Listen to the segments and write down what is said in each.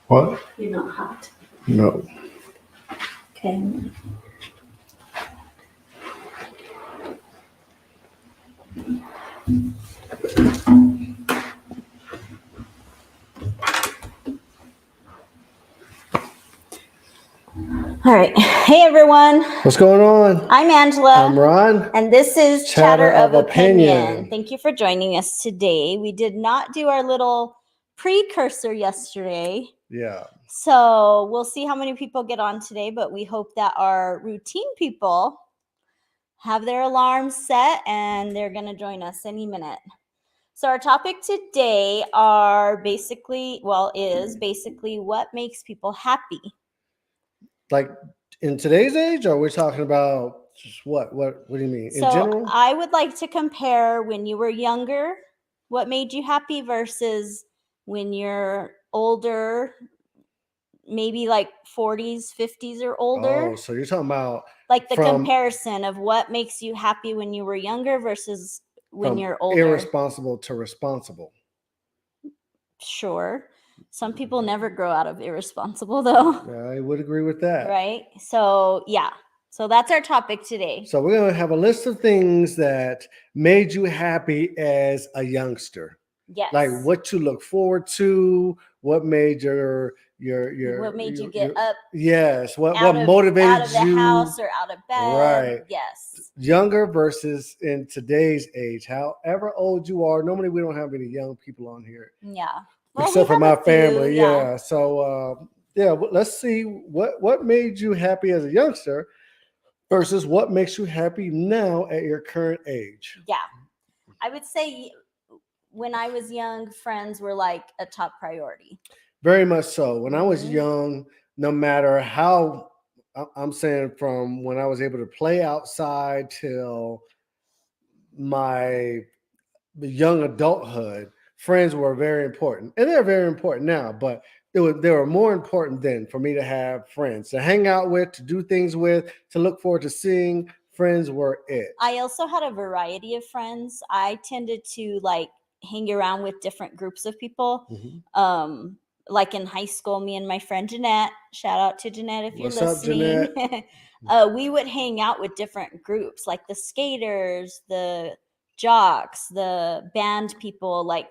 What? You're not hot. No. Okay. All right. Hey, everyone. What's going on? I'm Angela. I'm Ron. And this is Chatter of Opinion. Opinion. Thank you for joining us today. We did not do our little precursor yesterday. Yeah. So we'll see how many people get on today, but we hope that our routine people have their alarms set and they're going to join us any minute. So our topic today is basically what makes people happy. Like in today's age, or we're talking about just what do you mean? So in general? I would like to compare when you were younger, what made you happy versus when you're older, maybe like 40s, 50s or older. Oh, so you're talking about Like the from- comparison of what makes you happy when you were younger versus when from you're older. irresponsible to responsible. Sure. Some people never grow out of irresponsible though. I would agree with that. Right? So, yeah. So that's our topic today. So we're going to have a list of things that made you happy as a youngster. Yes. Like what you look forward to, what made your what made you get up? Yes, what motivated motivated out of the you? house or out of bed? Right. Yes. Younger versus in today's age. However old you are, normally we don't have any young people on here. Yeah. Well, except for my family. Yeah. So let's see what made you happy as a youngster versus what makes you happy now at your current age. Yeah. I would say when I was young, friends were like a top priority. Very much so. When I was young, no matter how, I'm saying from when I was able to play outside till my young adulthood, friends were very important. And they're very important now, but they were more important then for me to have friends, to hang out with, to do things with, to look forward to seeing. Friends were it. I also had a variety of friends. I tended to like hang around with different groups of people. Mm-hmm. Like in high school, me and my friend Jeanette, shout out to Jeanette if What's you're listening. Up, Jeanette? We would hang out with different groups, like the skaters, the jocks, the band people, like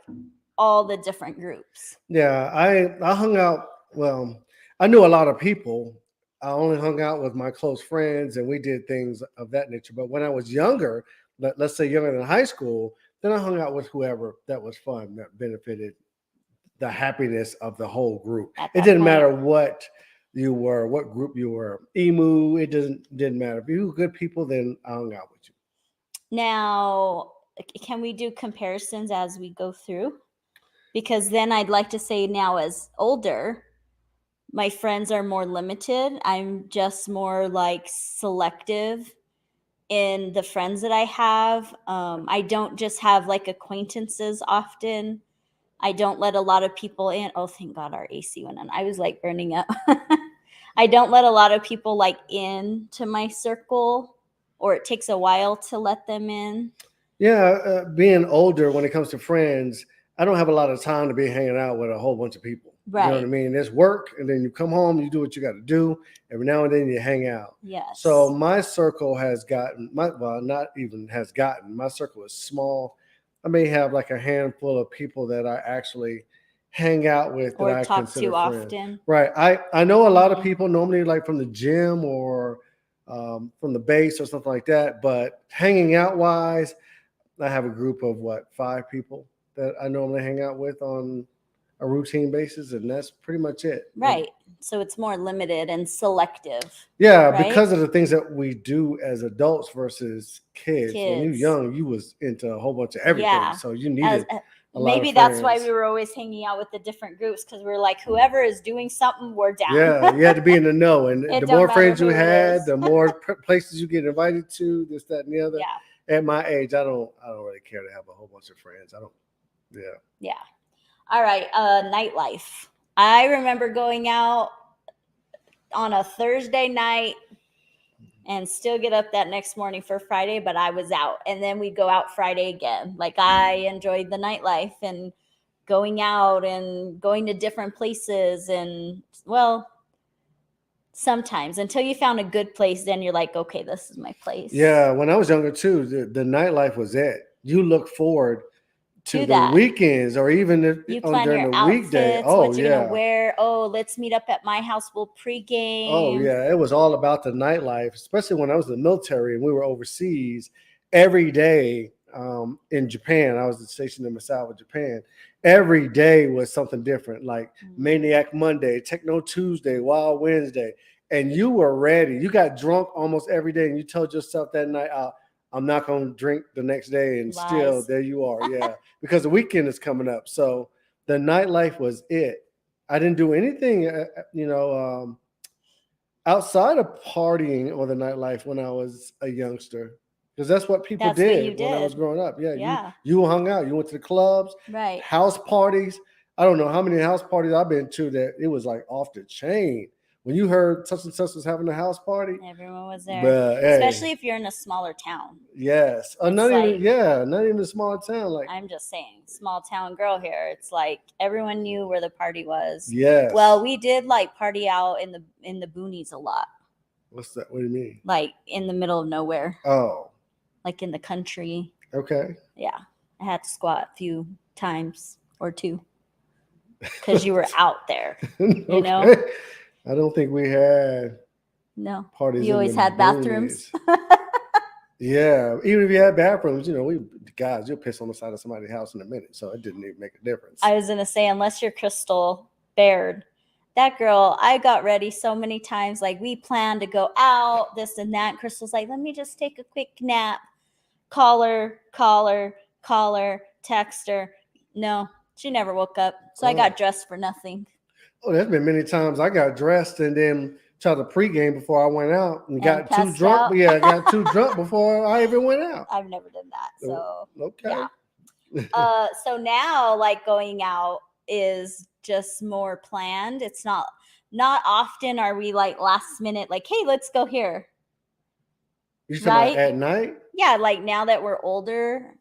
all the different groups. Yeah, I hung out. Well, I knew a lot of people. I only hung out with my close friends, and we did things of that nature. But when I was younger, let's say younger than high school, then I hung out with whoever that was fun, that benefited the happiness of the whole group. It didn't matter what you were, what group you were. Emu, it didn't matter. If you were good people, then I hung out with you. Now, can we do comparisons as we go through? Because then I'd like to say now as older, my friends are more limited. I'm just more like selective in the friends that I have. I don't just have like acquaintances often. I don't let a lot of people in. Oh, thank God our AC went on. I was like burning up. I don't let a lot of people like into my circle, or it takes a while to let them in. Yeah, being older when it comes to friends, I don't have a lot of time to be hanging out with a whole bunch of people. Right. You know what I mean? There's work, and then you come home, you do what you got to do. Every now and then you hang out. Yes. So my circle has gotten, my circle is small. I may have like a handful of people that I actually hang out with or that I talk consider to friends. often. Right. I know a lot of people normally like from the gym or from the base or something like that, but hanging out wise, I have a group of 5 people that I normally hang out with on a routine basis, and that's pretty much it. Right. So it's more limited and selective. Yeah, right? Because of the things that we do as adults versus kids. When you're young, you was into a whole bunch of everything. Yeah. So you needed a lot of Maybe that's why friends. we were always hanging out with the different groups, because we're like, whoever is doing something, we're down. Yeah, you had to be in the know, and It the don't more matter friends you who it had, is. the more places you get invited to. This, that, and the other. Yeah. At my age, I don't really care to have a whole bunch of friends. I don't. Yeah. Yeah. All right. Nightlife. I remember going out on a Thursday night and still get up that next morning for Friday, but I was out. And then we go out Friday again. Like, I enjoyed the nightlife and going out and going to different places. And, well, sometimes until you found a good place, then you're like, okay, this is my place. Yeah, when I was younger too, the nightlife was it. You look forward to To the that. weekends, or even if You plan during your the outfits, weekday. Oh what you're yeah, gonna wear. Oh, let's meet up at my house. We'll pregame. oh yeah. It was all about the nightlife, especially when I was in the military and we were overseas every day. In Japan, I was stationed in Misawa, Japan. Every day was something different, like Maniac Monday, Techno Tuesday, Wild Wednesday, and you were ready. You got drunk almost every day, and you told yourself that night, I'm not going to drink the next day, and still Lies. there you are. Yeah, because the weekend is coming up. So the nightlife was it. I didn't do anything, outside of partying or the nightlife when I was a youngster, because that's what people That's what you did when I was did. growing up. Yeah, Yeah. you hung out. You went to the clubs, Right. house parties. I don't know how many house parties I've been to that it was like off the chain. When you heard such and such was having a house party, Everyone was there. but hey, Especially if you're in a smaller town. yes, It's not like- even yeah, not even a small town. Like I'm just saying, small town girl here. It's like everyone knew where the party was. yes. Well, we did like party out in the boonies a lot. What's that? What do you mean? Like in the middle of nowhere. Oh, Like in the country. okay. Yeah. I had to squat a few times or two. Because you were out there. Okay. know? I don't think we had No. parties. You in always the had bathrooms. boonies. Yeah, even if you had bathrooms, we guys, you'll piss on the side of somebody's house in a minute, so it didn't even make a difference. I was gonna say, unless you're Crystal Baird, that girl, I got ready so many times. Like, we planned to go out, this and that. Crystal's like, let me just take a quick nap. Call her, text her. No, she never woke up. So I got dressed for nothing. Oh, there's been many times I got dressed and then tried to pregame before I went out and got too passed drunk. out. Yeah, I got too drunk before I even went out. I've never done that. So Okay. yeah. So now, like, going out is just more planned. It's not often are we like last minute, like, hey, let's go here. You talking about Right? at night? Yeah, like now that we're older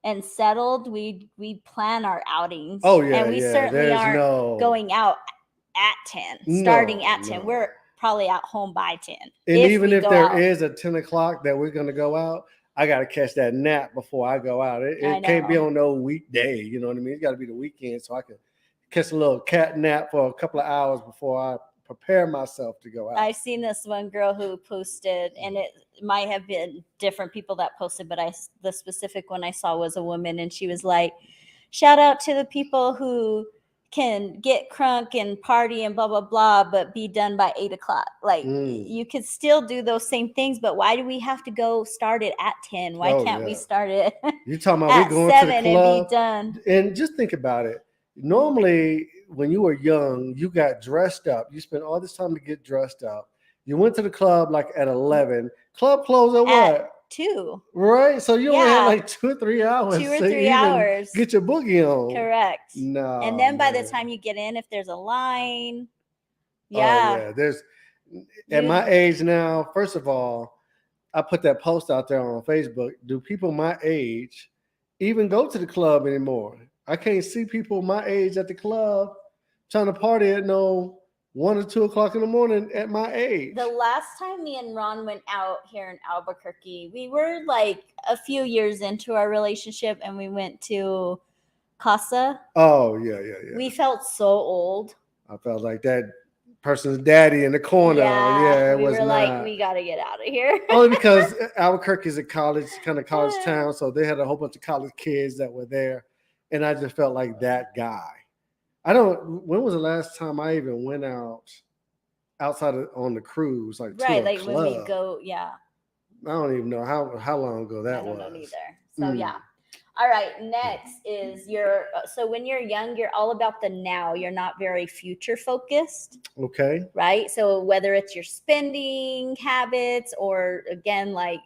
and settled, we plan our outings. Oh yeah, and we yeah. certainly There's aren't no going out at 10, starting No, at 10. no. We're probably at home by 10. And even we if go there out. is a 10 o'clock that we're gonna go out, I gotta catch that nap before I go out. I It can't be know. on no weekday, you know what I mean? It's gotta be the weekend so I can catch a little cat nap for a couple of hours before I prepare myself to go out. I've seen this one girl who posted, and it might have been different people that posted, but the specific one I saw was a woman, and she was like, shout out to the people who can get crunk and party and blah, blah, blah, but be done by 8 o'clock. Like, you could still do those same things, but why do we have to go start it at 10? Why can't we start it You talking about at we going 7 to the club and be done? and just think about it. Normally, when you were young, you got dressed up. You spent all this time to get dressed up. You went to the club like at 11. Club closed at what? 2. Right? So you only had Yeah. like 2 or 3 hours. 2 or to 3 even hours. Get your boogie on. Correct. No. And then by the man. time you get in, if there's a line, Oh, yeah. There's at my age now, first of all, I put that post out there on Facebook. Do people my age even go to the club anymore? I can't see people my age at the club trying to party at no 1 or 2 o'clock in the morning at my age. The last time me and Ron went out here in Albuquerque, we were like a few years into our relationship, and we went to Casa. Oh, yeah. We felt so old. I felt like that person's daddy in the corner. Yeah, it we was were not. like, we got to get out of here. Only because Albuquerque is a college town, so they had a whole bunch of college kids that were there, and I just felt like that guy. When was the last time I even went out outside on the cruise, like Right, to a like club? when we go, yeah. I don't even know how long ago that I don't was. know neither. So yeah. All right, next is so when you're young, you're all about the now. You're not very future focused, Okay. right? So whether it's your spending habits or again, like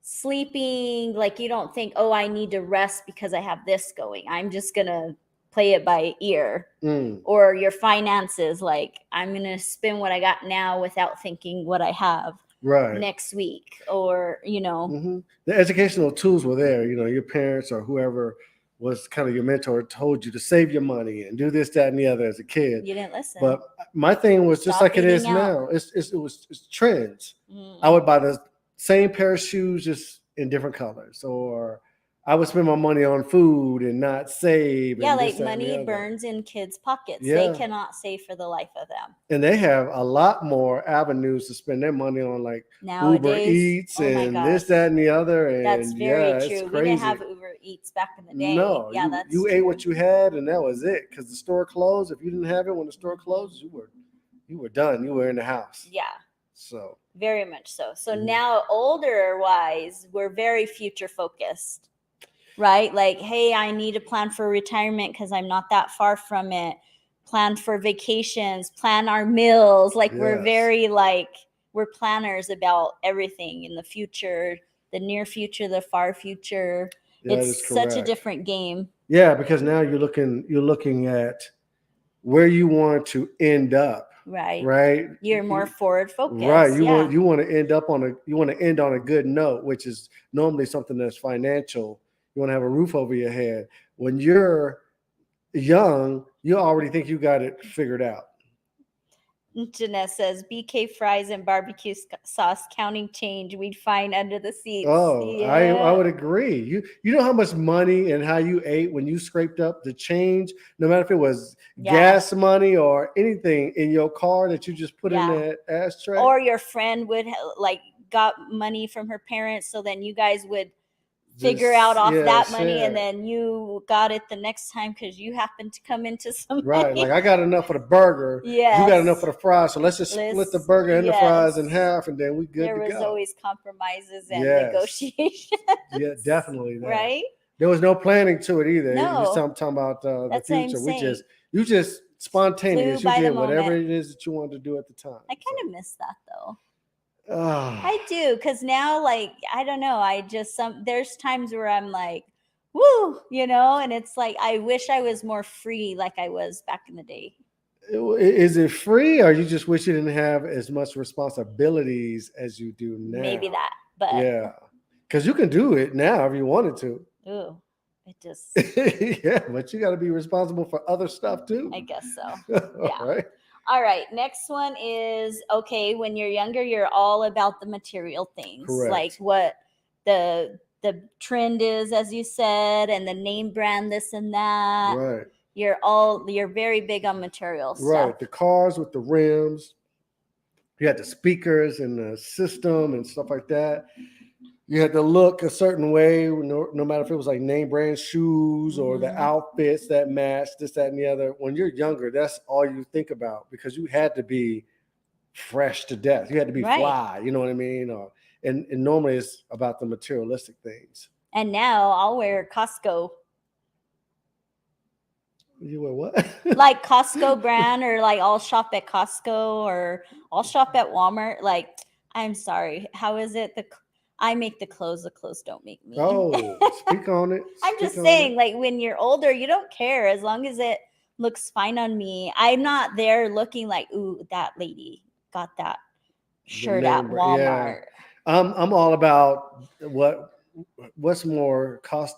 sleeping, like you don't think, oh, I need to rest because I have this going. I'm just going to play it by ear. Mm, Or your finances, like I'm going to spend what I got now without thinking what I have right. next week, or Hmm. The educational tools were there. Your parents or whoever was kind of your mentor told you to save your money and do this, that, and the other as a kid. you didn't listen. But my thing was just Stop like it is eating out. now. It's trends. Mm. I would buy the same pair of shoes just in different colors, or I would spend my money on food and not save. Yeah, and like this, that, and the money other. burns in kids' pockets. Yeah. They cannot save for the life of them. And they have a lot more avenues to spend their money on, like Uber Nowadays, Eats oh my and gosh. this, that, and the other. And That's very yeah, true. it's We crazy. didn't have Uber Eats back in the day. No, Yeah, that's you ate what you had, and that was it. Because the store closed. If you didn't have it when the store closed, you were done. You were in the house. Yeah, So very much so. So Mhm. now, older wise, we're very future focused, right? Like, hey, I need to plan for retirement because I'm not that far from it. Plan for vacations, plan our meals. Like, we're Yes. very we're planners about everything in the future, the near future, the far future. that is It's such a correct. different game, Yeah, because now you're looking at where you want to end up, right? right? You're more forward focused. Right. You yeah. want to end up end on a good note, which is normally something that's financial. You want to have a roof over your head. When you're young, you already think you got it figured out. Jeanette says BK fries and barbecue sauce counting change we'd find under the seats. Oh, yeah. I would agree. You know how much money and how you ate when you scraped up the change, no matter if it was gas money or anything in your car that you just put in that ashtray. Or your friend would got money from her parents, so then you guys would figure out off that money, and then you got it the next time because you happened to come into some right. money. Like, I got enough for the burger. Yeah. You got enough for the fries, so let's just split the burger and the fries in half, and then we good there to go. was always compromises and negotiations. Yeah, definitely. That. Right. There was no planning to it either. No. You're talking about the future. Saying. You just spontaneous. You did whatever moment. it is that you wanted to do at the time. I kind of miss that though. Oh. I do, because now, like, I don't know. I just there's times where I'm like, woo, and it's like I wish I was more free, like I was back in the day. Is it free, or you just wish you didn't have as much responsibilities as you do now? Maybe that, but yeah, because you can do it now if you wanted to. Ooh, it just yeah, but you got to be responsible for other stuff too. I guess so. Yeah. Right. All right. Next one is, okay, when you're younger, you're all about the material things. Correct. Like what the trend is, as you said, and the name brand, this and that. Right. You're very big on material stuff. Right. The cars with the rims. You had the speakers and the system and stuff like that. You had to look a certain way, no matter if it was like name brand shoes or the outfits that matched this, that, and the other. When you're younger, that's all you think about, because you had to be fresh to death. You had to be fly, you know what I mean? And normally it's about the materialistic things. And now I'll wear Costco. You wear what? Like Costco brand, or like I'll shop at Costco, or I'll shop at Walmart. Like, I'm sorry, how is it? I make the clothes don't make me. Oh, speak on it. I'm just saying, like, when you're older, you don't care as long as it looks fine on me. I'm not there looking like, ooh, that lady got that shirt at Walmart. Yeah. I'm all about what's more cost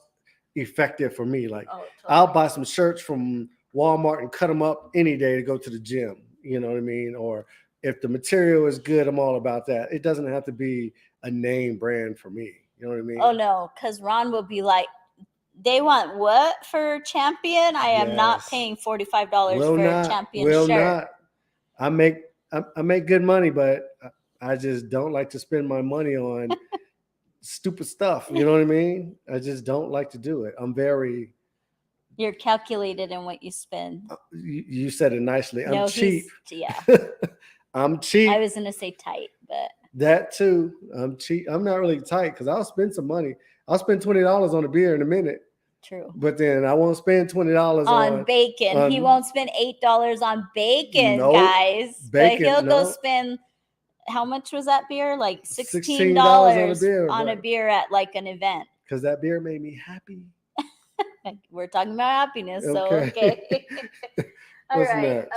effective for me. Like, totally. I'll buy some shirts from Walmart and cut them up any day to go to the gym. You know what I mean? Or if the material is good, I'm all about that. It doesn't have to be a name brand for me. You know what I mean? Oh no, because Ron will be like, they want what for Champion? I am not paying $45 for a Champion shirt. Not. I make good money, but I just don't like to spend my money on stupid stuff. You know what I mean? I just don't like to do it. You're calculated in what you spend. You said it nicely. I'm cheap. Yeah. I'm cheap. I was going to say tight, but. That too. I'm cheap. I'm not really tight because I'll spend some money. I'll spend $20 on a beer in a minute. True. But then I won't spend $20 On bacon. He on- won't spend $8 on bacon, Nope. guys. But Bacon, he'll go no. spend, how much was that beer? Like $16 $16 on a beer, on a but- beer at like an event. because that beer made me happy. We're talking about happiness, so Okay. okay. All What's right. next?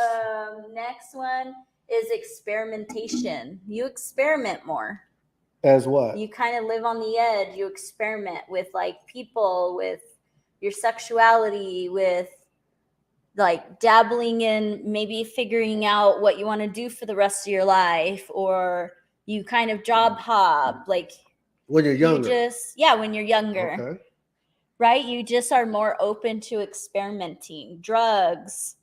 Next one is experimentation. You experiment more. As what? You kind of live on the edge. You experiment with like people, with your sexuality, with like dabbling in maybe figuring out what you want to do for the rest of your life, or you kind of job hop, like When you're younger. when you're younger. Okay. Right? You just are more open to experimenting, drugs,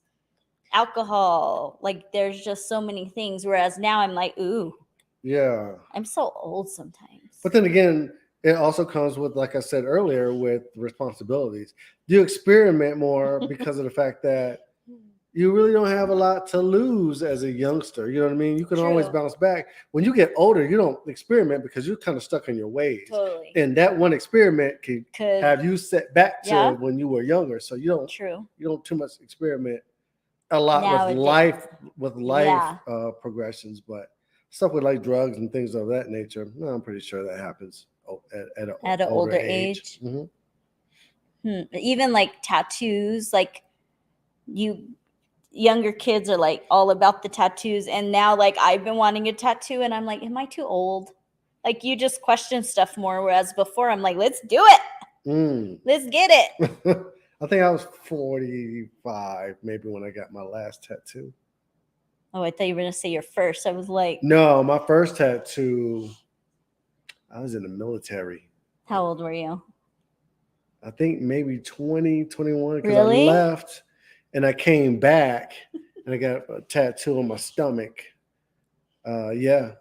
alcohol. Like there's just so many things. Whereas now I'm like, ooh, Yeah. I'm so old sometimes. But then again, it also comes with, like I said earlier, with responsibilities. You experiment more because of the fact that you really don't have a lot to lose as a youngster. You know what I mean? You can always True. bounce back. When you get older, you don't experiment because you're kind of stuck in your ways. Totally. And that one experiment could have you set back to Yeah. when you were younger. So you don't too much experiment a lot Nowadays. with life Yeah. progressions, but stuff with like drugs and things of that nature. No, I'm pretty sure that happens at At an older age. Mhm. Even like tattoos, like younger kids are like all about the tattoos, and now like I've been wanting a tattoo and I'm like, am I too old? Like you just question stuff more, whereas before I'm like, let's do it. Let's get it. I think I was 45 maybe when I got my last tattoo. Oh, I thought you were gonna say your first. I was like, No, my first tattoo, I was in the military. how old were you? I think maybe 20, 21, because Really? I left and I came back and I got a tattoo on my stomach. Yeah,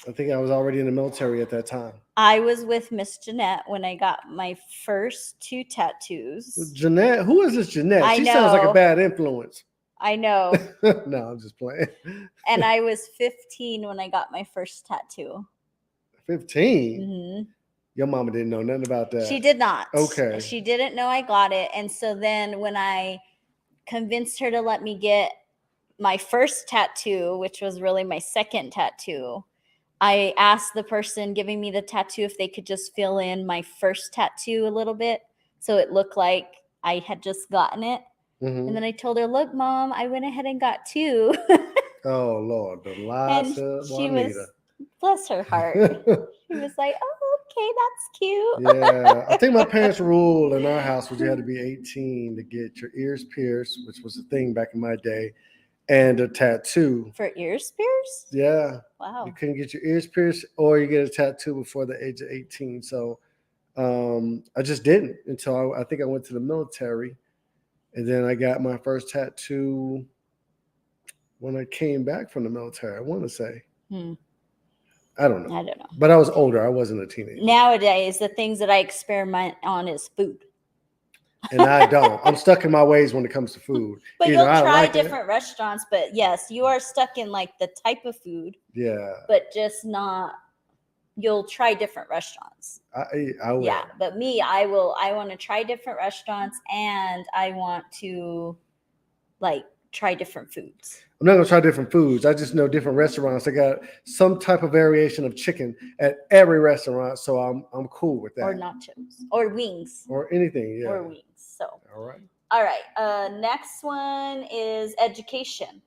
I think I was already in the military at that time. I was with Miss Jeanette when I got my first 2 tattoos. Jeanette, who is this Jeanette? I She sounds like a know. bad influence. I know. No, I'm just playing. And I was 15 when I got my first tattoo. 15? Mhm. Your mama didn't know nothing about that. She did not. Okay. She didn't know I got it. And so then when I convinced her to let me get my first tattoo, which was really my second tattoo, I asked the person giving me the tattoo if they could just fill in my first tattoo a little bit so it looked like I had just gotten it. Mhm. And then I told her, look, Mom, I went ahead and got 2. Oh, Lord. The And lies she was, bless her heart. She was like, oh, okay, that's cute. Yeah, I think my parents' rule in our house was you had to be 18 to get your ears pierced, which was a thing back in my day, and a tattoo. For ears pierced? Yeah, Wow. you couldn't get your ears pierced or you get a tattoo before the age of 18. So I just didn't until I think I went to the military, and then I got my first tattoo when I came back from the military. I want to say. I don't know. I don't know. But I was older. I wasn't a teenager. Nowadays, the things that I experiment on is food. And I don't. I'm stuck in my ways when it comes to food. But Either you'll I try like it- different restaurants. But yes, you are stuck in like the type of food, Yeah, but just not. You'll try different restaurants. I will. Yeah, but me, I want to try different restaurants, and I want to like try different foods. I'm not gonna try different foods. I just know different restaurants. I got some type of variation of chicken at every restaurant, so I'm cool with that. Or nachos. Or wings. Or anything. Yeah. Or wings. So All right. all right. Next one is education.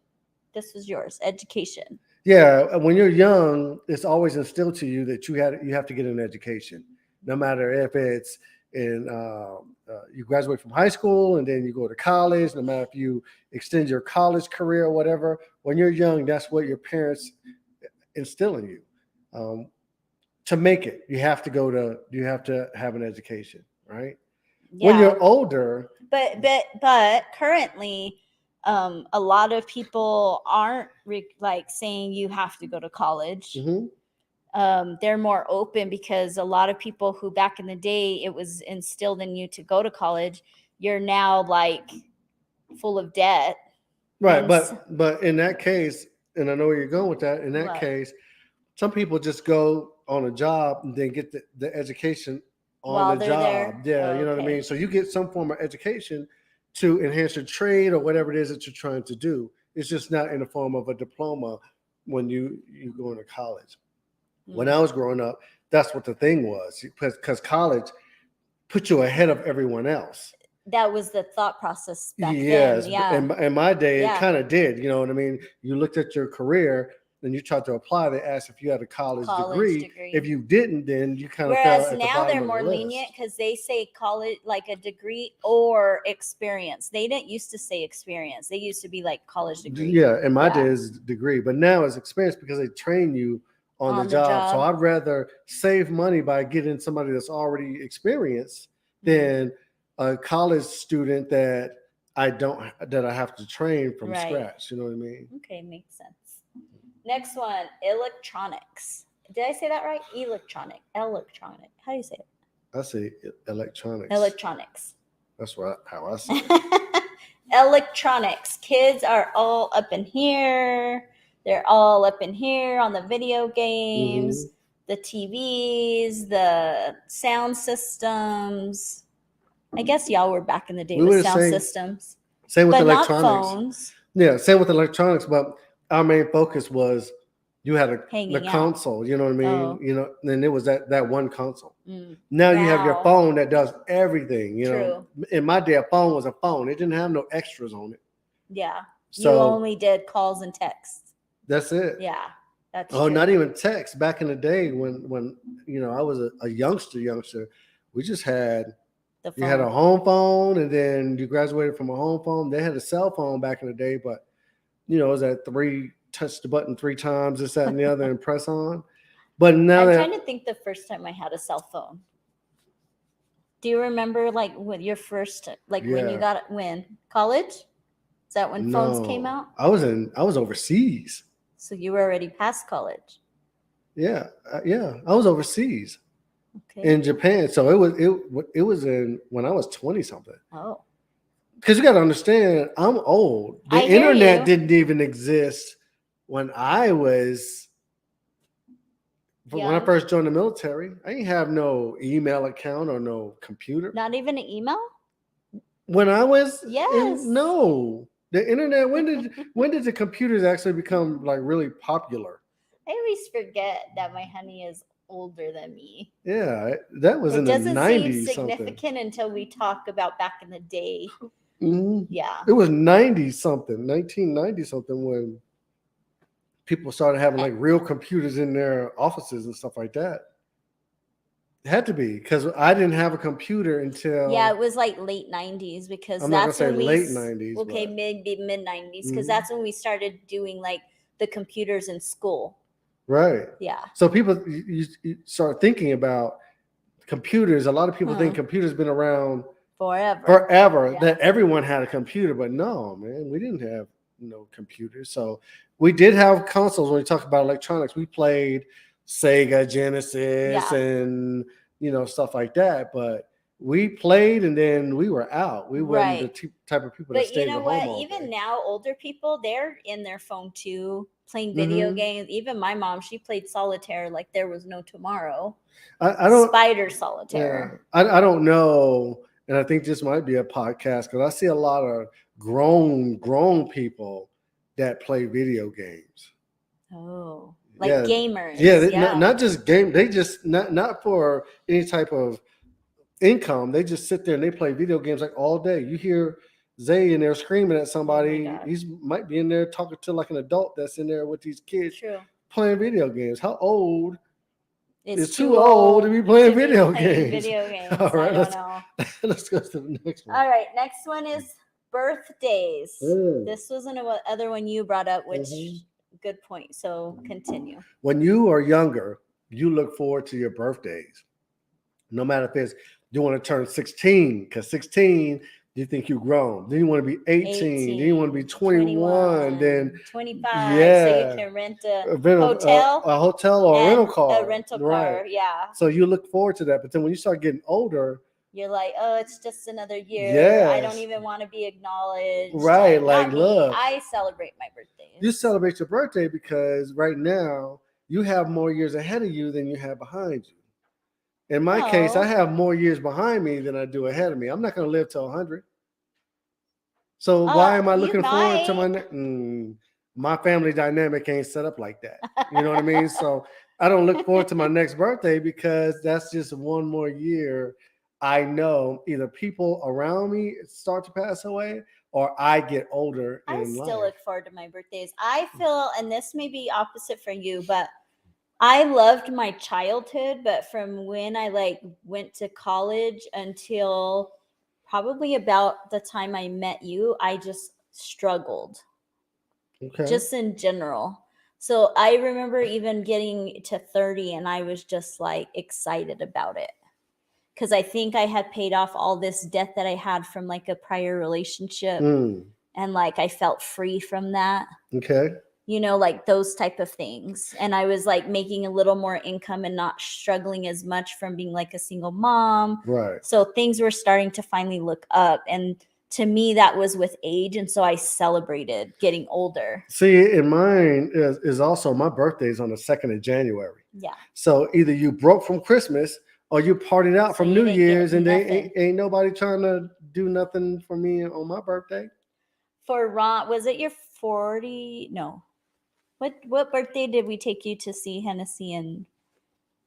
This was yours. Education. Yeah, when you're young, it's always instilled to you that you have to get an education, no matter if it's in you graduate from high school and then you go to college. No matter if you extend your college career or whatever, when you're young, that's what your parents instill in you. To make it, you have to have an education, right? Yeah. When you're older, but currently a lot of people aren't like saying you have to go to college. They're more open because a lot of people who back in the day it was instilled in you to go to college, you're now like full of debt. right? And But in that case, and I know where you're going with that. In that Right. case, some people just go on a job and then get the education While on the they're job. there? Yeah, you know what I Okay. mean? So you get some form of education to enhance your trade or whatever it is that you're trying to do. It's just not in the form of a diploma when you go into college. When I was growing up, that's what the thing was, because college put you ahead of everyone else. That was the thought process back Yes, then. Yeah. in my day, it Yeah. kind of did. You know what I mean? You looked at your career and you tried to apply. They asked if you had a college degree. If you didn't, then you kind of fell Whereas at the now bottom they're of more the list. lenient because they say college, like a degree or experience. They didn't used to say experience. They used to be like college degree. Yeah, in my Yeah. day is degree, but now it's experience because they train you on the job. So I'd rather save money by getting somebody that's already experienced than a college student that I have to train from scratch. You know what I mean? Okay, makes sense. Next one, electronics. Did I say that right? Electronic. How do you say it? I say electronics. Electronics. That's how I say it. Electronics. Kids are all up in here. They're all up in here on the video games, the TVs, the sound systems. I guess y'all were back in the day with sound systems. Same with but electronics. Not phones. Yeah, same with electronics, but our main focus was you had the Hanging console, out. you know what I mean? Oh. You know, and it was that one console. Now you have your phone that does everything, you know. In my day, a phone was a phone. It didn't have no extras on it. Yeah. So you only did calls and texts. That's it. Yeah. That's true. Not even text. Back in the day when you know I was a youngster, we just had you had a home phone, and then you graduated from a home phone. They had a cell phone back in the day, but you know, it was that touch the button 3 times, this, that, and the other, and press on. But now I'm trying to think the first time I had a cell phone. Do you remember like when your first when you got college? Is that when phones came out? I was overseas. So you were already past college. Yeah, I was overseas. Okay. In Japan. So it was in when I was 20 something. Oh. Because you got to understand, I'm old. The internet didn't even exist when I was. When I first joined the military, I didn't have no email account or no computer. Not even an email? When I was no. The internet. When did the computers actually become like really popular? I always forget that my honey is older than me. Yeah, that was in the 90s. It doesn't seem significant until we talk about back in the day. Yeah. It was 1990 something when people started having like real computers in their offices and stuff like that. It had to be because I didn't have a computer until it was like late 90s because I'm that's not gonna when say late 90s. Okay, mid 90s because that's when we started doing like the computers in school. Right. Yeah. So people you start thinking about computers. A lot of people think computers been around forever. That everyone had a computer, but no, man, we didn't have no computers. So we did have consoles. When we talk about electronics, we played Sega Genesis and you know stuff like that, but we played and then we were out. We weren't the type of people that stayed at home. But you know what? Even now, older people, they're in their phone too, playing video games. Even my mom, she played solitaire like there was no tomorrow. I don't Spider solitaire. I don't know, and I think this might be a podcast because I see a lot of grown people that play video games. Oh. Like gamers. Yeah. Not just game. They just not for any type of income. They just sit there and they play video games like all day. You hear Zay in there screaming at somebody. He might be in there talking to like an adult that's in there with these kids playing video games. How old? It's too old to be playing video games. All right, let's go to the next one. All right, next one is birthdays. This was another one you brought up, which good point. So continue. When you are younger, you look forward to your birthdays. No matter if it's you want to turn 16, because 16, you think you're grown. Then you want to be 18. Then you want to be 21. Then 25. So you can rent a hotel or a rental car. A rental car, yeah. So you look forward to that. But then when you start getting older, you're like, oh, it's just another year. I don't even want to be acknowledged. Right. Like look. I celebrate my birthday. You celebrate your birthday because right now you have more years ahead of you than you have behind you. In my case, I No. have more years behind me than I do ahead of me. I'm not going to live till 100. So why am I You looking forward to might. my family dynamic ain't set up like that. You know what I mean? So I don't look forward to my next birthday because that's just one more year. I know either people around me start to pass away or I get older I in still life. look forward to my birthdays. I feel, and this may be opposite for you, but I loved my childhood, but from when I like went to college until probably about the time I met you, I just struggled Okay. just in general. So I remember even getting to 30 and I was just like excited about it. Cause I think I had paid off all this debt that I had from like a prior relationship. Mm, And like I felt free from that, okay. like those type of things. And I was like making a little more income and not struggling as much from being like a single mom. Right. So things were starting to finally look up. And to me, that was with age. And so I celebrated getting older. See, in mine is also my birthday is on the 2nd of January. Yeah. So either you broke from Christmas or you partied out So from you New didn't get Year's, and they nothing. ain't nobody trying to do nothing for me on my birthday. For Ron, was it your 40? No. What birthday did we take you to see Hennessy in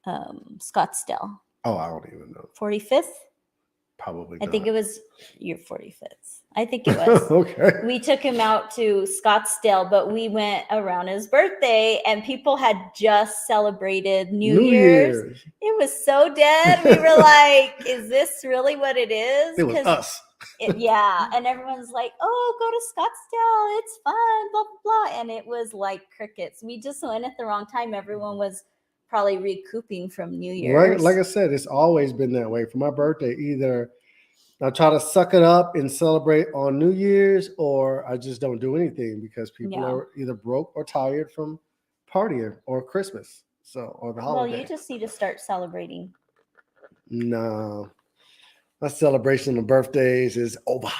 Scottsdale? Oh, I don't even know. 45th? Probably I not. think it was your 45th. I think it was. Okay. We took him out to Scottsdale, but we went around his birthday and people had just celebrated New Year's. It was so dead. We were like, is this really what it is? It was us. Yeah. And everyone's like, oh, go to Scottsdale. It's fun, blah, blah, blah. And it was like crickets. We just went at the wrong time. Everyone was probably recouping from New Year's. Like I said, it's always been that way. For my birthday, either I try to suck it up and celebrate on New Year's, or I just don't do anything because people Yeah. are either broke or tired from partying or Christmas. So, or the holiday. Well, you just need to start celebrating. No. My celebration of birthdays is over.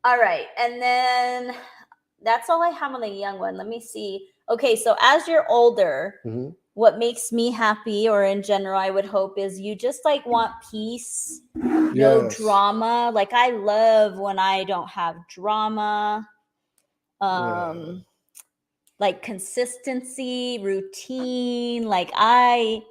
All right. And then that's all I have on the young one. Let me see. Okay. So as you're older, hmm what makes me happy, or in general, I would hope, is you just like want peace, no Yes. drama. Like I love when I don't have drama. Yeah. Like consistency, routine. Like I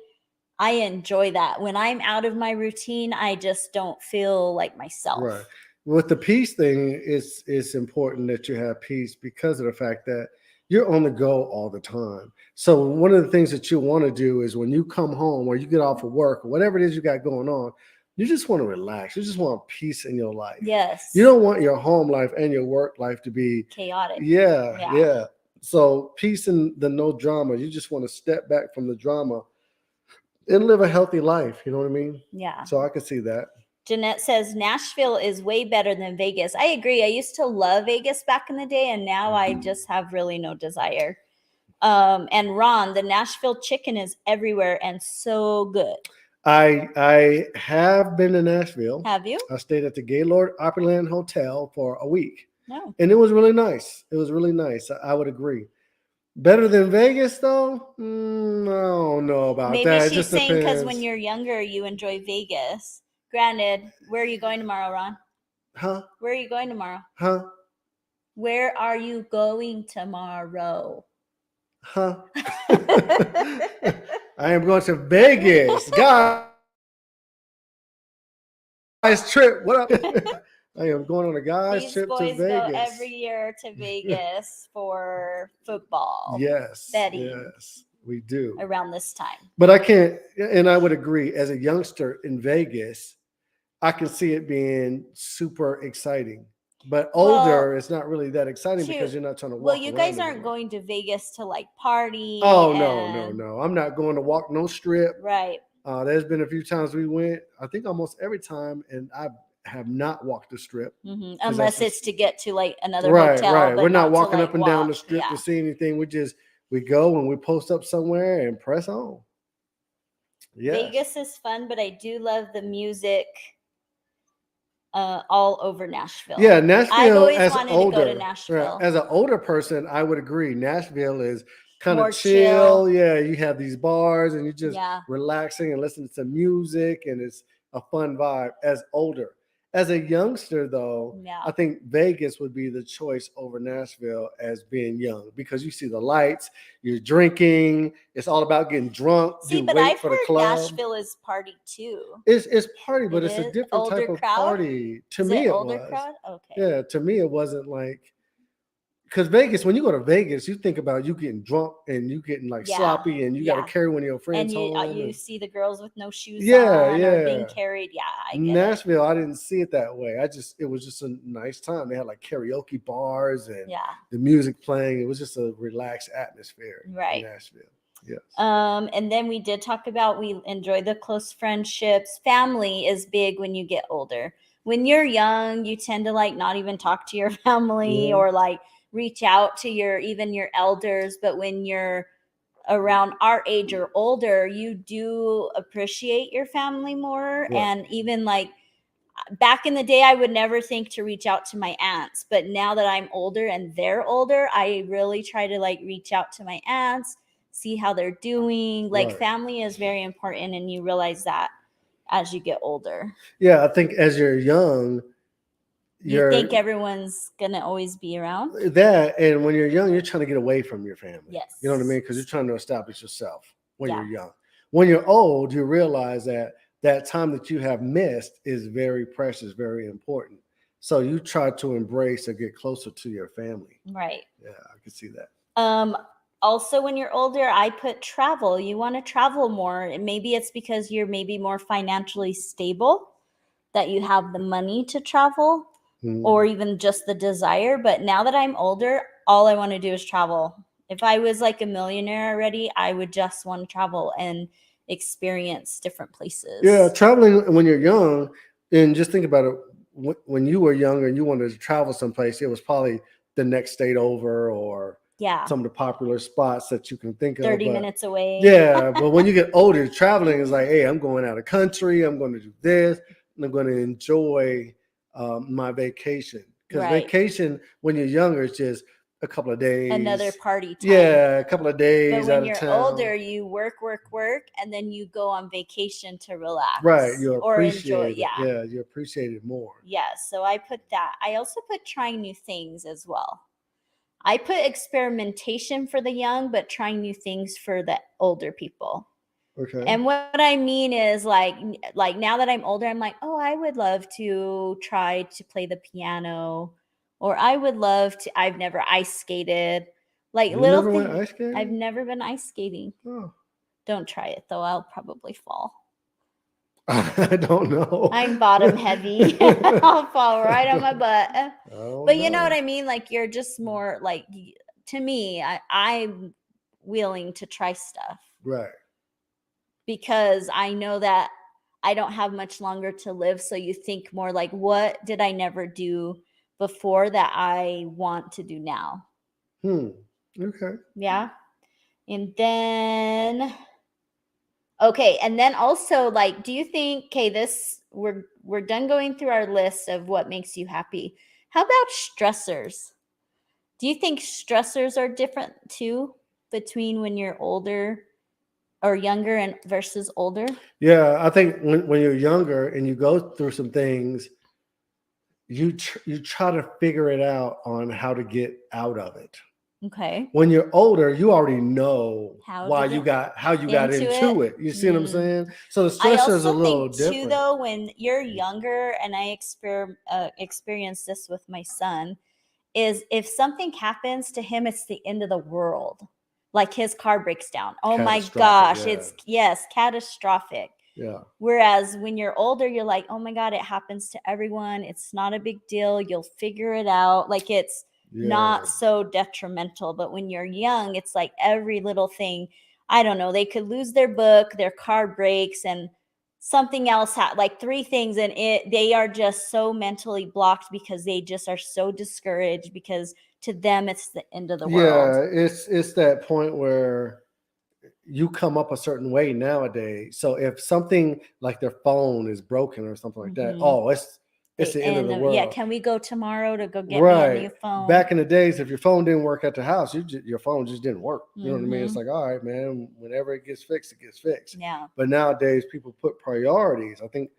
enjoy that. When I'm out of my routine, I just don't feel like myself. Right. With the peace thing, it's important that you have peace because of the fact that you're on the go all the time. So one of the things that you want to do is when you come home or you get off of work or whatever it is you got going on, you just want to relax. You just want peace in your life. Yes. You don't want your home life and your work life to be chaotic. Yeah. So peace and the no drama. You just want to step back from the drama and live a healthy life. You know what I mean? Yeah. So I can see that. Jeanette says Nashville is way better than Vegas. I agree. I used to love Vegas back in the day, and now I just have really no desire. And Ron, the Nashville chicken is everywhere and so good. I have been to Nashville. Have you? I stayed at the Gaylord Opryland Hotel for a week. No. And it was really nice. It was really nice. I would agree. Better than Vegas, though? I don't know about Maybe that. she's saying because when you're younger, you enjoy Vegas. Granted, where are you going tomorrow, Ron? Huh? Where are you going tomorrow? Huh? Where are you going tomorrow? Huh? I am going to Vegas. Guys trip. What up? I am going on a guys These trip to boys Vegas. go every year to Vegas for football. Yes. Betting. Yes, we do. Around this time. But I can't, and I would agree, as a youngster in Vegas, I can see it being super exciting. But older, it's not really that exciting because you're not trying to walk. Well, you guys around aren't anymore. going to Vegas to like party. Oh, no. I'm not going to walk no strip. Right. There's been a few times we went, I think almost every time, and I have not walked the strip. Mm-hmm. Unless it's to get to like another right, hotel. Right. But we're not walking to, like, up and down the strip to see anything. We go and we post up somewhere and press on. Yes. Vegas is fun, but I do love the music all over Nashville. Yeah, Nashville. I've always as wanted older, to go to Nashville. As an older person, I would agree. Nashville is kind More of chill. Yeah, you have these bars and you're just Yeah. relaxing and listening to music, and it's a fun vibe. As a youngster, though, Yeah. I think Vegas would be the choice over Nashville as being young, because you see the lights, you're drinking, it's all about getting drunk. See, You but wait I've for the heard club. Nashville is party too. It's party, but It it's a is different older type of crowd. party. To Is me, it it older was. crowd? Okay. Yeah, to me, it wasn't like, because Vegas, when you go to Vegas, you think about you getting drunk and you getting like Yeah, sloppy, and you got yeah. to carry one of your And friends you home. you and- see the girls with no shoes Yeah, on or being yeah. carried. Yeah, I get it. Nashville, I didn't see it that way. It was just a nice time. They had like karaoke bars and Yeah. the music playing. It was just a relaxed atmosphere Right. in Nashville. Yes. And then we did talk about we enjoy the close friendships. Family is big when you get older. When you're young, you tend to like not even talk to your family Yeah. or like reach out to even your elders. But when you're around our age or older, you do appreciate your family more. Right. And even like back in the day, I would never think to reach out to my aunts. But now that I'm older and they're older, I really try to like reach out to my aunts, see how they're doing. Like Right. family is very important, and you realize that as you get older. Yeah, I think as you're young, You think everyone's gonna always be around? that, and when you're young, you're trying to get away from your family. Yes. You know what I mean? Because you're trying to establish yourself when Yeah. you're young. When you're old, you realize that time that you have missed is very precious, very important. So you try to embrace or get closer to your family. Right. Yeah, I can see that. Also, when you're older, I put travel. You want to travel more. And maybe it's because you're maybe more financially stable, that you have the money to travel, or even just the desire. But now that I'm older, all I want to do is travel. If I was like a millionaire already, I would just want to travel and experience different places. Yeah, traveling when you're young, and just think about it. When you were younger and you wanted to travel someplace, it was probably the next state over, or Yeah. some of the popular spots that you can think of. 30 but- minutes away. Yeah, but when you get older, traveling is like, hey, I'm going out of country. I'm going to do this. And I'm going to enjoy my vacation. Because Right. vacation, when you're younger, is just a couple of days. Another party time. Yeah, a couple of days But when out you're of town. older, you work, and then you go on vacation to relax. Right, you or appreciate enjoy. it. Yeah. Yeah, you appreciate it more. Yeah. So I put that. I also put trying new things as well. I put experimentation for the young, but trying new things for the older people. Okay. And what I mean is like now that I'm older, I'm like, oh, I would love to try to play the piano, or I would love to. I've never ice skated. Like You little never went things. ice skating? I've never been ice skating. Oh. Don't try it though. I'll probably fall. I don't know. I'm bottom heavy. I'll fall right on my butt. But you know what I mean? Like you're just more like, to me, I'm willing to try stuff. Right. Because I know that I don't have much longer to live. So you think more like, what did I never do before that I want to do now? Okay. Yeah. And then, okay. And then also, like, do you think, okay, we're done going through our list of what makes you happy. How about stressors? Do you think stressors are different too between when you're older or younger and versus older? Yeah, I think when you're younger and you go through some things, you try to figure it out on how to get out of it. Okay. When you're older, you already know How how to you get got into it. You see what I'm saying? So the I stressors also are a little think different. too, though, when you're younger, and I experienced this with my son, is if something happens to him, it's the end of the world. Like his car breaks down. Oh my Catastrophic, gosh, yeah. it's catastrophic. Yeah. Whereas when you're older, you're like, oh my God, it happens to everyone. It's not a big deal. You'll figure it out. Like it's not so detrimental. But when you're young, it's like every little thing. I don't know. They could lose their book, their car breaks, and something else, like three things, and they are just so mentally blocked because they just are so discouraged because to them it's the end of the world. Yeah, it's that point where you come up a certain way nowadays. So if something like their phone is broken or something like that, Mhm. oh, It's the end of the Yeah, world. can we go tomorrow to go get me a new Right. phone? Back in the days, if your phone didn't work at the house, your phone just didn't work. You know what I mean? It's Mhm. like, all right, man, whenever it gets fixed, it gets fixed. Yeah. But nowadays, people put priorities. I think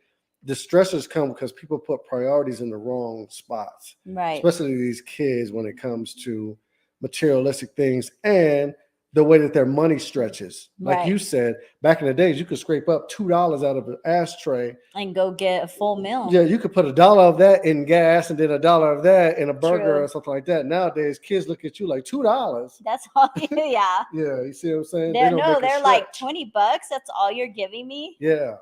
the stressors come because people put priorities in the wrong spots, Right. especially these kids when it comes to materialistic things and the way that their money stretches. Like you Right. said, back in the days, you could scrape up $2 out of an ashtray. And go get a full meal. Yeah, you could put $1 of that in gas and then $1 of that in a burger True. or something like that. Nowadays, kids look at you like $2. That's all yeah. Yeah, you see what I'm saying? They're, don't no, make it they're like stretch. $20. That's all you're giving me. Yeah.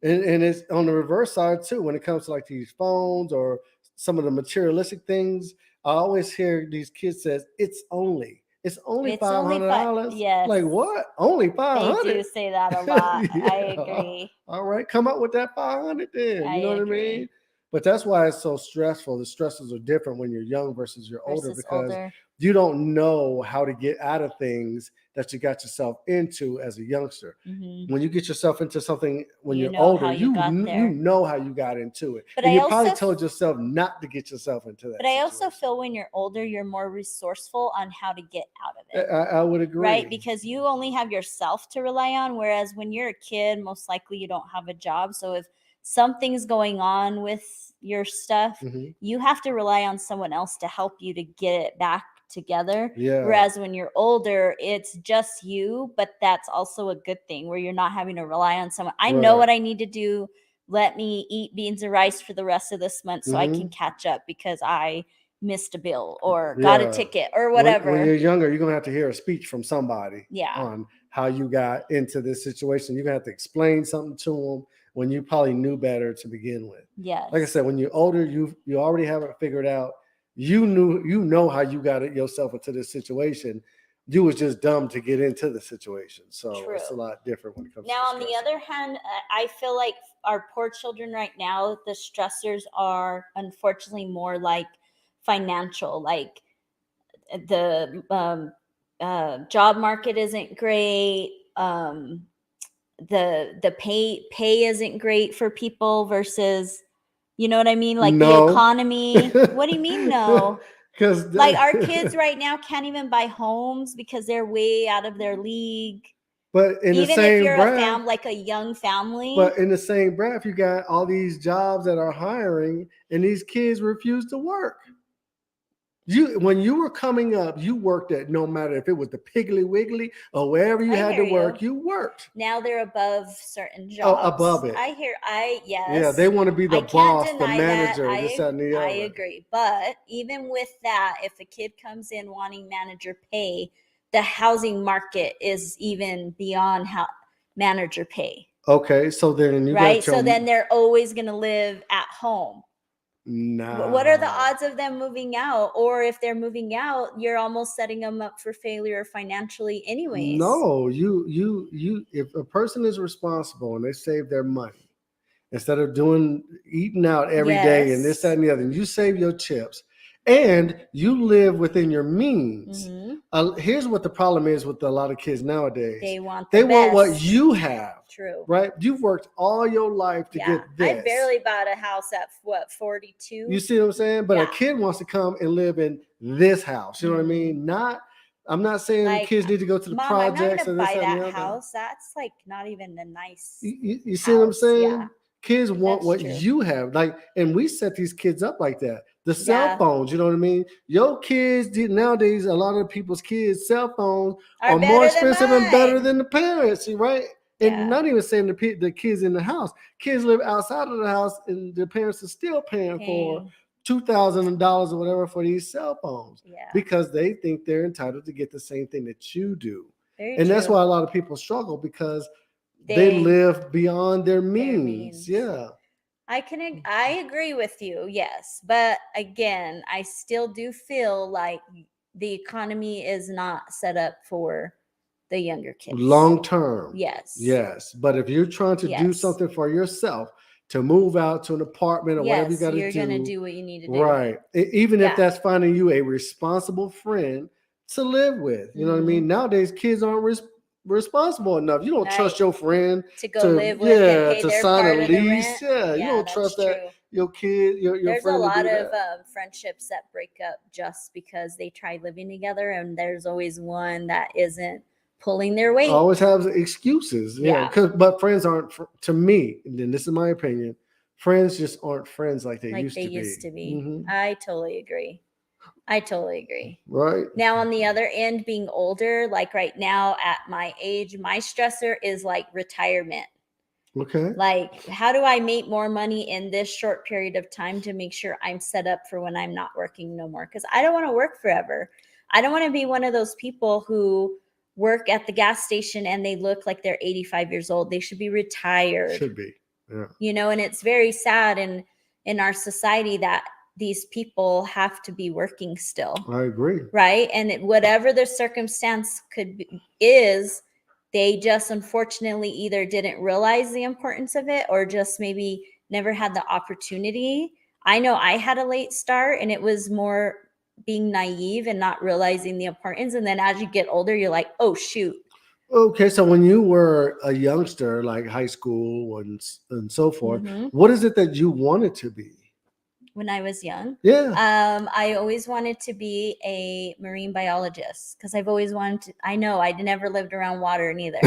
And it's on the reverse side too, when it comes to like these phones or some of the materialistic things. I always hear these kids says, it's only It's only $500. yes. Like what? Only They 500? do say that a lot. I Yeah. agree. All right, come up with that 500 then. I You know what I agree. mean? But that's why it's so stressful. The stresses are different when you're young versus you're older Versus because older. you don't know how to get out of things that you got yourself into as a youngster. Mhm. When you get yourself into something when You you're know older, how you got you there. know how you got into it. But and I you probably also told yourself not to get yourself into that. But I also situation. feel when you're older, you're more resourceful on how to get out of it. I would agree. Right? Because you only have yourself to rely on. Whereas when you're a kid, most likely you don't have a job. So if something's going on with your stuff, Mhm. you have to rely on someone else to help you to get it back together. Yeah. Whereas when you're older, it's just you, but that's also a good thing where you're not having to rely on someone. I know Right. what I need to do. Let me eat beans and rice for the rest of this month so I can Mhm. catch up because I missed a bill or got a Yeah. ticket or When whatever. you're younger, you're gonna have to hear a speech from somebody Yeah. on how you got into this situation. You're gonna have to explain something to them when you probably knew better to begin with. Yes. Like I said, when you're older, you already have it figured out. You know how you got it yourself into this situation. You was just dumb to get into the situation. So it's a True. lot different when it comes Now, to on the stress. other hand, I feel like our poor children right now, the stressors are unfortunately more like financial, like the job market isn't great. The pay isn't great for people versus, you know what I mean? Like the No. economy. What do you mean no? Because Like our kids right now can't even buy homes because they're way out of their league. but in the Even if same you're breath, like a young family. but in the same breath, you got all these jobs that are hiring, and these kids refuse to work. When you were coming up, you worked at no matter if it was the Piggly Wiggly or wherever you I had to hear work, you. you worked. Now they're above certain Oh, jobs. above it. Yes. Yeah, they want to be the I can't boss, the deny that. manager, this, that, and the I other. agree. But even with that, if a kid comes in wanting manager pay, the housing market is even beyond how manager pay. Okay, so then you Right? got your So then they're always going to live at home. What are the nah. odds of them moving out? Or if they're moving out, you're almost setting them up for failure financially anyways. No, you if a person is responsible and they save their money instead of eating out every day and this, Yes. that, and the other, and you save your chips and you live within your means. Mhm. Here's what the problem is with a lot of kids nowadays. They want They the want what best. you have, True. right? You've worked all your life to Yeah. get this. I barely bought a house at what, 42? You see what I'm saying? But a Yeah. kid wants to come and live in this house. You know what I mean? I'm not saying Like, kids need to go to the Mom, I'm not projects gonna or this, buy that, and the that other. house. That's like not even a nice You see what I'm house. saying? Yeah. Kids want That's what true. you have. Like, and we set these kids up like that. The cell Yeah. phones, you know what I mean? Your kids nowadays, a lot of people's kids' cell phones Are are better more than expensive and better mine. than the parents, right? Yeah. And not even saying the kids in the house. Kids live outside of the house, and the parents are still paying for $2,000 or whatever for these cell phones Yeah. because they think they're entitled to get the same thing that you do. Very And that's true. why a lot of people struggle because they live beyond their means. Yeah. I agree with you, yes. But again, I still do feel like the economy is not set up for the younger kids. Long term. Yes. Yes. But if you're trying to do Yes. something for yourself, to move out to an apartment or whatever you Yes, got to do. you're gonna do what you need to do. Right. Even if Yeah. that's finding you a responsible friend to live with. You know what I mean? Nowadays, kids aren't responsible enough. You don't trust Right. your friend To go live with and pay to their sign part a of the lease. rent. Yeah, you don't that's trust that. true. your kid, your There's a friend to lot do of that. friendships that break up just because they try living together, and there's always one that isn't pulling their weight. Always have excuses. Yeah. Yeah. But friends aren't, to me, and then this is my opinion, friends just aren't friends like they Like used they to be. used to be. Mhm. I totally agree. I totally agree. Right. Now, on the other end, being older, like right now at my age, my stressor is like retirement. Okay. Like, how do I make more money in this short period of time to make sure I'm set up for when I'm not working no more? Because I don't want to work forever. I don't want to be one of those people who work at the gas station and they look like they're 85 years old. They should be retired. Should be. Yeah. And it's very sad in our society that these people have to be working still, I agree. right? And whatever the circumstance is, they just unfortunately either didn't realize the importance of it or just maybe never had the opportunity. I know I had a late start, and it was more being naive and not realizing the importance. And then as you get older, you're like, oh shoot. Okay, so when you were a youngster, like high school and so forth, Mhm. what is it that you wanted to be? When I was young, Yeah. I always wanted to be a marine biologist because I've always wanted to. I know I never lived around water neither.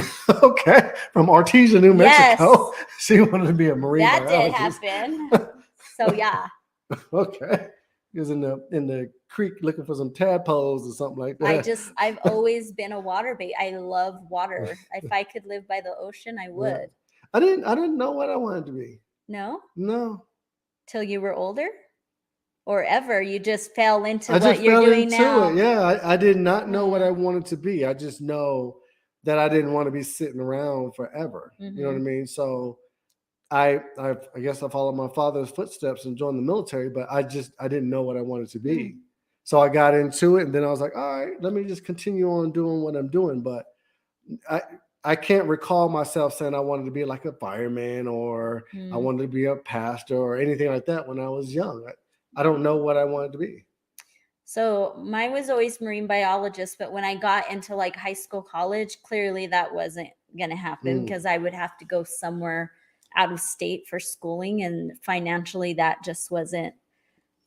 Okay, from Artesia, New Yes. Mexico, she wanted to be a marine That did biologist. happen. So yeah, Okay, he was in the creek looking for some tadpoles or something like that. I've always been a water bait. I love water. If I could live by the ocean, I would. I didn't know what I wanted to be. No, No, till you were older, or ever you just fell into I what just you're fell doing into now. it. Yeah, I did not know what Mm. I wanted to be. I just know that I didn't want to be sitting around forever. You know what I mean? So I guess I followed my father's footsteps and joined the military, but I didn't know what I wanted to be. Mm. So I got into it, and then I was like, all right, let me just continue on doing what I'm doing. But I I can't recall myself saying I wanted to be like a fireman or I Mm. wanted to be a pastor or anything like that when I was young. I don't know what I wanted to be. So mine was always marine biologist, but when I got into like high school, college, clearly that wasn't going to happen Mm. because I would have to go somewhere out of state for schooling, and financially that just wasn't,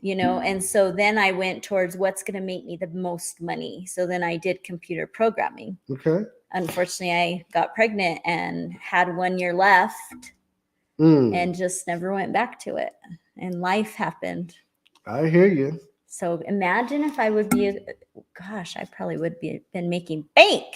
And so then I went towards what's going to make me the most money. So then I did computer programming. Okay. Unfortunately, I got pregnant and had 1 year left Mm. and just never went back to it. And life happened. I hear you. So imagine if I would be, gosh, I probably would be been making bank,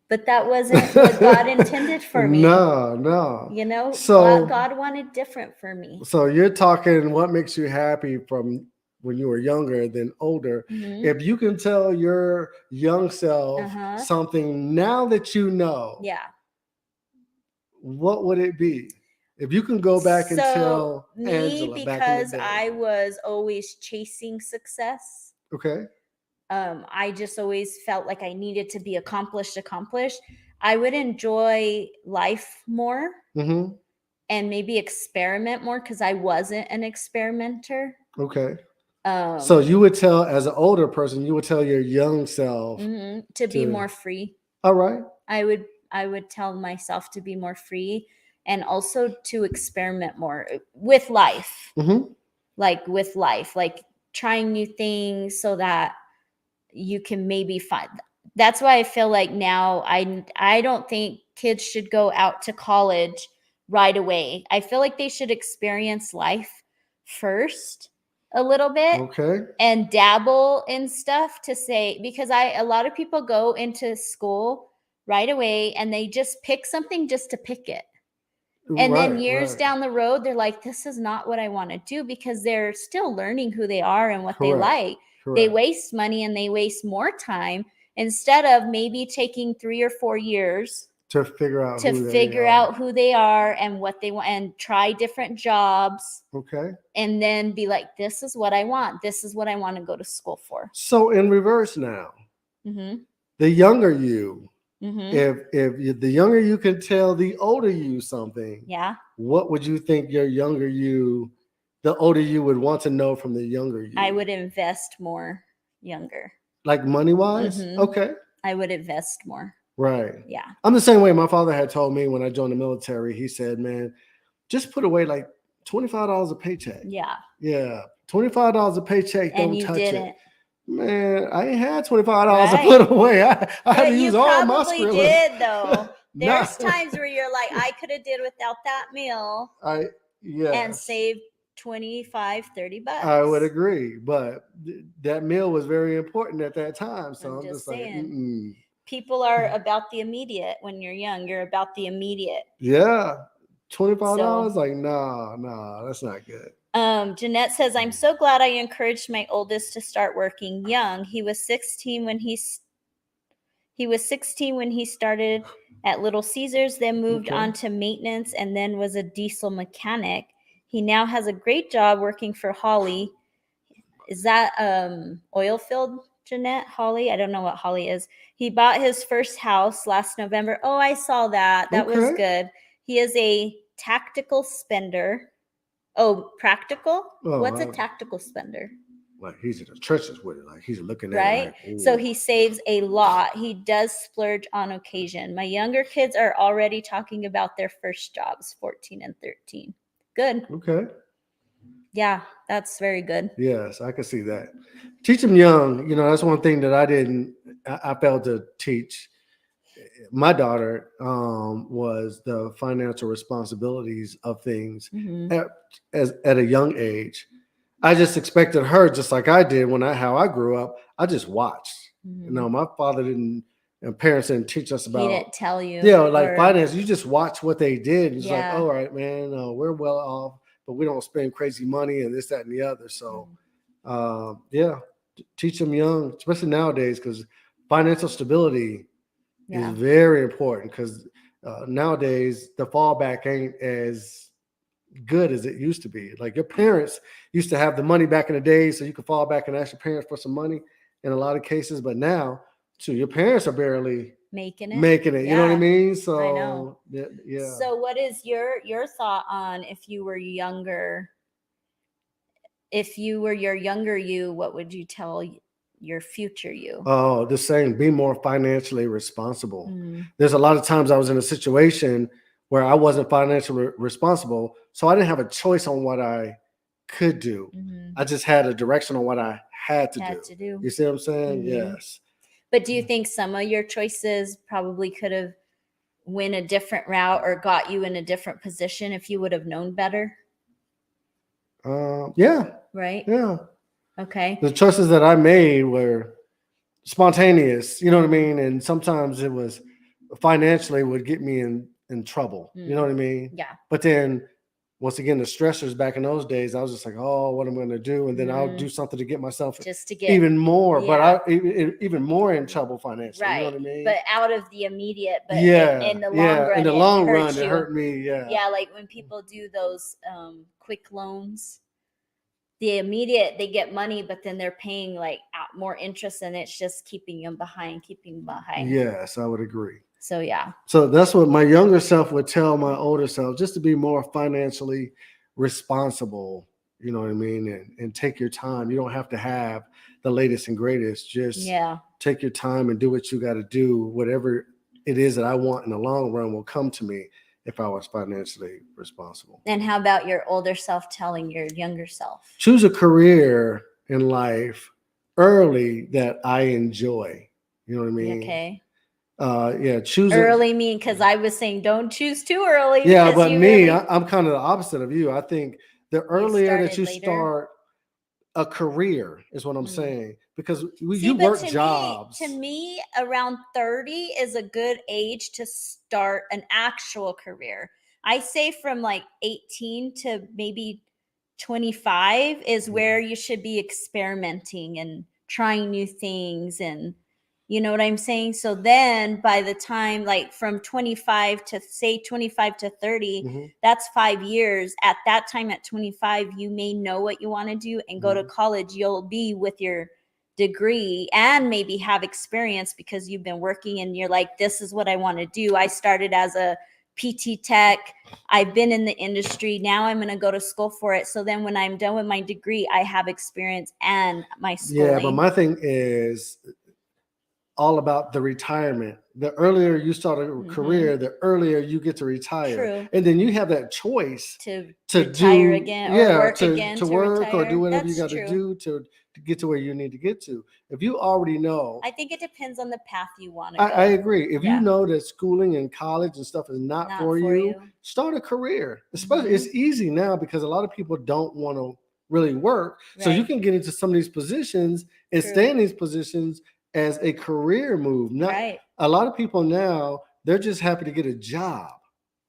but that wasn't what God intended for me. No. So God wanted different for me. So you're talking what makes you happy from when you were younger than older. Mhm. If you can tell your young self Uh-huh. something now that you know, Yeah. what would it be? If you can go back and tell Angela back in the because day. I was always chasing success. Okay. I just always felt like I needed to be accomplished. I would enjoy life more Mm-hmm. and maybe experiment more because I wasn't an experimenter. Okay. So you would tell, as an older person, you would tell your young self to be more free. All right. I would tell myself to be more free and also to experiment more with life. Mm-hmm. Like trying new things so that you can maybe find. That's why I feel like now I don't think kids should go out to college right away. I feel like they should experience life first a little bit. Okay. And dabble in stuff to say, because a lot of people go into school right away and they just pick something just to pick it. And then years down the road, they're like, this is not what I want to do because they're still learning who they are and what they like. Correct. They waste money and they waste more time instead of maybe taking 3 or 4 years to figure out who they are and what they want and try different jobs. Okay. And then be like, this is what I want. This is what I want to go to school for. So in reverse now, the younger you, if the younger you can tell the older you something, what would you think your younger you, the older you would want to know from the younger you? I would invest more younger. Like money-wise? Okay. I would invest more. Right. Yeah. I'm the same way. My father had told me when I joined the military, he said, man, just put away like $25 a paycheck. Yeah. Yeah, $25 a paycheck. And Don't you touch didn't. it. Man, I ain't had $25 to Right. put away. I had But to you use all my probably Skrilla. did though. Nah. There's times where you're like, I could have did without that meal and Yes. saved 25, 30 bucks. I would agree, but that meal was very important at that time. So I'm I'm just just like, saying. People are about the immediate when you're young. You're about the immediate. yeah, $25. So- Like, nah, that's not good. Jeanette says, I'm so glad I encouraged my oldest to start working young. He was 16 when he started at Little Caesars, then moved Okay. on to maintenance, and then was a diesel mechanic. He now has a great job working for Holly. Is that oil field, Jeanette? Holly? I don't know what Holly is. He bought his first house last November. Oh, I saw that. That was Okay. good. He is a tactical spender. Oh, practical? Oh, What's a I- tactical spender? Like he's in the trenches with it. Like he's looking at Right? it. Like, So ooh. he saves a lot. He does splurge on occasion. My younger kids are already talking about their first jobs, 14 and 13. Good. Okay. Yeah, that's very good. Yes, I can see that. Teach them young. You know, that's one thing that I failed to teach my daughter was the financial responsibilities of things Mhm. at a young age. I just expected her, just like I did how I grew up. I just watched. Mhm. You know, my father didn't, and parents didn't teach us He about. didn't tell you. Yeah, like or- finance. You just watch what they did. It's like, Yeah. all right, man, we're well off, but we don't spend crazy money and this, that, and the other. So, yeah, teach them young, especially nowadays, because financial stability Yeah. is very important. Because nowadays the fallback ain't as good as it used to be. Like your parents used to have the money back in the day, so you could fall back and ask your parents for some money in a lot of cases. But now, too, your parents are barely Making it. You know what I Yeah. mean? So I know. yeah. So what is your thought on if you were younger? If you were your younger you, what would you tell your future you? Oh, the same. Be more financially responsible. Mm. There's a lot of times I was in a situation where I wasn't financially responsible, so I didn't have a choice on what I could do. Mhm. I just had a direction on what I had to Had do. to do. You see what I'm saying? Mhm. Yes. But do you think some of your choices probably could have went a different route or got you in a different position if you would have known better? Yeah. Right? Yeah. Okay. The choices that I made were spontaneous, you know what I mean? And sometimes it was financially would get me in trouble. You know what I mean? Yeah. But then once again, the stressors back in those days, I was just like, oh, what am I going to do? And then I'll do something to get myself Just to get even more, yeah. but even more in trouble financially. right. You know what I mean? But out of the immediate, but yeah, in the long run, in the long it run, hurts it you. hurt me. Yeah, Yeah, like when people do those quick loans, the immediate they get money, but then they're paying like out more interest, and it's just keeping them behind. Yes, I would agree. So yeah. So that's what my younger self would tell my older self, just to be more financially responsible. You know what I mean? And take your time. You don't have to have the latest and greatest. Just Yeah. take your time and do what you got to do. Whatever it is that I want in the long run will come to me if I was financially responsible. And how about your older self telling your younger self? Choose a career in life early that I enjoy. You know what I mean? Okay. Yeah, choose Early mean because I was saying don't choose too early. Yeah, because but you me, really- I'm kind of the opposite of you. I think the earlier that started you later? start a career is what I'm Mm. saying, because See, you but work jobs. To me, around 30 is a good age to start an actual career. I say from like 18 to maybe 25 is where you should be experimenting and trying new things, and you know what I'm saying? So then by the time like from 25 to say 25 to 30, Mhm. that's 5 years. At that time at 25, you may know what you want to do and go to college. You'll be with your degree and maybe have experience because you've been working and you're like, this is what I want to do. I started as a PT tech. I've been in the industry. Now I'm going to go to school for it. So then when I'm done with my degree, I have experience and my schooling. Yeah, but my thing is all about the retirement. The earlier you start a Mhm. career, the earlier you get to retire. True. And then you have that choice To to retire do, again or yeah, work to again to work or do retire. whatever you That's got to true. do to get to where you need to get to. If you already know, I think it depends on the path you want to go. I agree. If Yeah. you know that schooling and college and stuff is not Not for for you, you. start a career. Especially, Mhm. it's easy now because a lot of people don't want to really work. So you Right. can get into some of these positions and True. stay in these positions as a career move. Not Right. a lot of people now, they're just happy to get a job,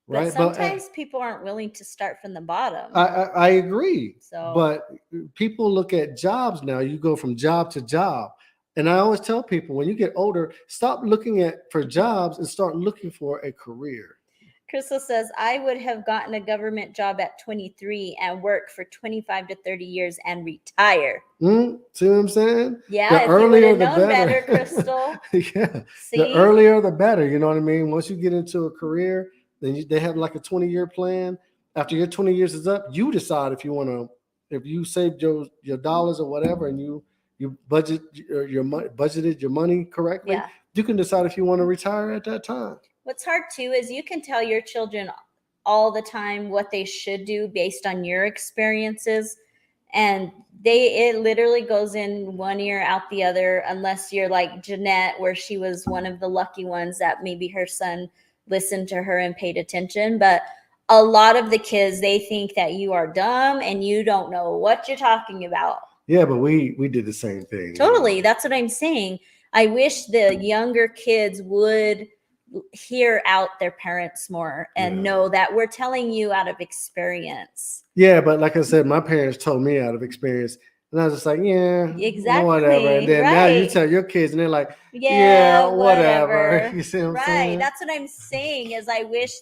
But right? sometimes people aren't willing to start from the bottom. I agree. So But people look at jobs now. You go from job to job. And I always tell people when you get older, stop looking for jobs and start looking for a career. Crystal says, I would have gotten a government job at 23 and work for 25 to 30 years and retire. See what I'm saying? Yeah, The if you would earlier have the known better, better. Crystal. Yeah. See? The earlier the better. You know what I mean? Once you get into a career, then they have like a 20-year plan. After your 20 years is up, you decide if you want to, if you saved your dollars or whatever, and you budgeted your money correctly, Yeah. you can decide if you want to retire at that time. What's hard too is you can tell your children all the time what they should do based on your experiences, and it literally goes in one ear out the other, unless you're like Jeanette, where she was one of the lucky ones that maybe her son listened to her and paid attention. But a lot of the kids, they think that you are dumb and you don't know what you're talking about. Yeah, but we did the same thing. Totally. That's what I'm saying. I wish the younger kids would hear out their parents more and know that we're telling you out of experience. Yeah, but like I said, my parents told me out of experience, and I was just like, yeah, Exactly. whatever. And then now you Right. tell your kids, and they're like, Yeah, whatever. whatever. You see what I'm Right. saying? That's what I'm saying. Is I wish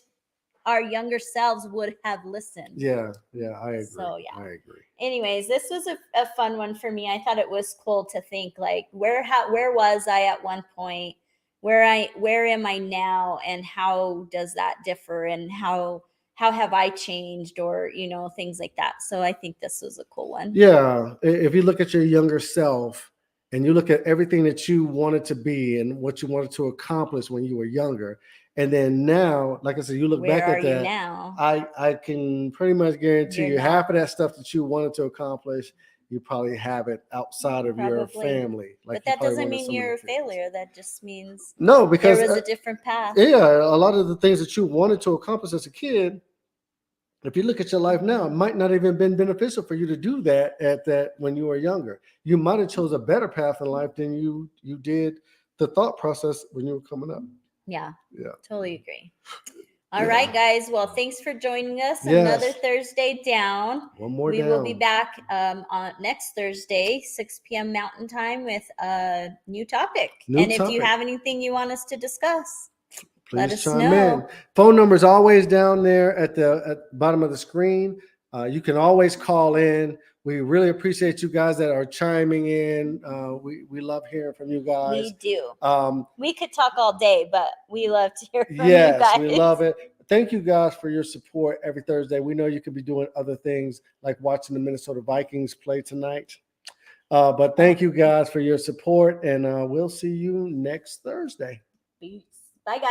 our younger selves would have listened. Yeah, I agree. So yeah. I agree. Anyways, this was a fun one for me. I thought it was cool to think like where was I at one point? Where am I now, and how does that differ, and how have I changed, or things like that. So I think this was a cool one. Yeah, if you look at your younger self and you look at everything that you wanted to be and what you wanted to accomplish when you were younger, and then now, like I said, you look Where back are at you that. now? I can pretty much guarantee You're you not. half of that stuff that you wanted to accomplish, you probably have it outside of your Probably. family. But you that probably doesn't wanted mean some of you're your a kids. failure. That just means No, because there was a different path. yeah, a lot of the things that you wanted to accomplish as a kid, if you look at your life now, it might not even been beneficial for you to do that when you were younger. You might have chose a better path in life than you did the thought process when you were coming up. Yeah. Yeah. Totally agree. All right, guys. Well, thanks for joining us. Yes. Another Thursday down. One more We down. will be back on next Thursday, 6 p.m. Mountain Time, with a new topic. And if you have anything you want us to discuss, let us chime know. in. Phone number is always down there at the bottom of the screen. You can always call in. We really appreciate you guys that are chiming in. We love hearing from you guys. We do. We could talk all day, but we love to hear from you Yes, guys. we love it. Thank you guys for your support every Thursday. We know you could be doing other things like watching the Minnesota Vikings play tonight. But thank you guys for your support, and we'll see you next Thursday. Peace. Bye, guys.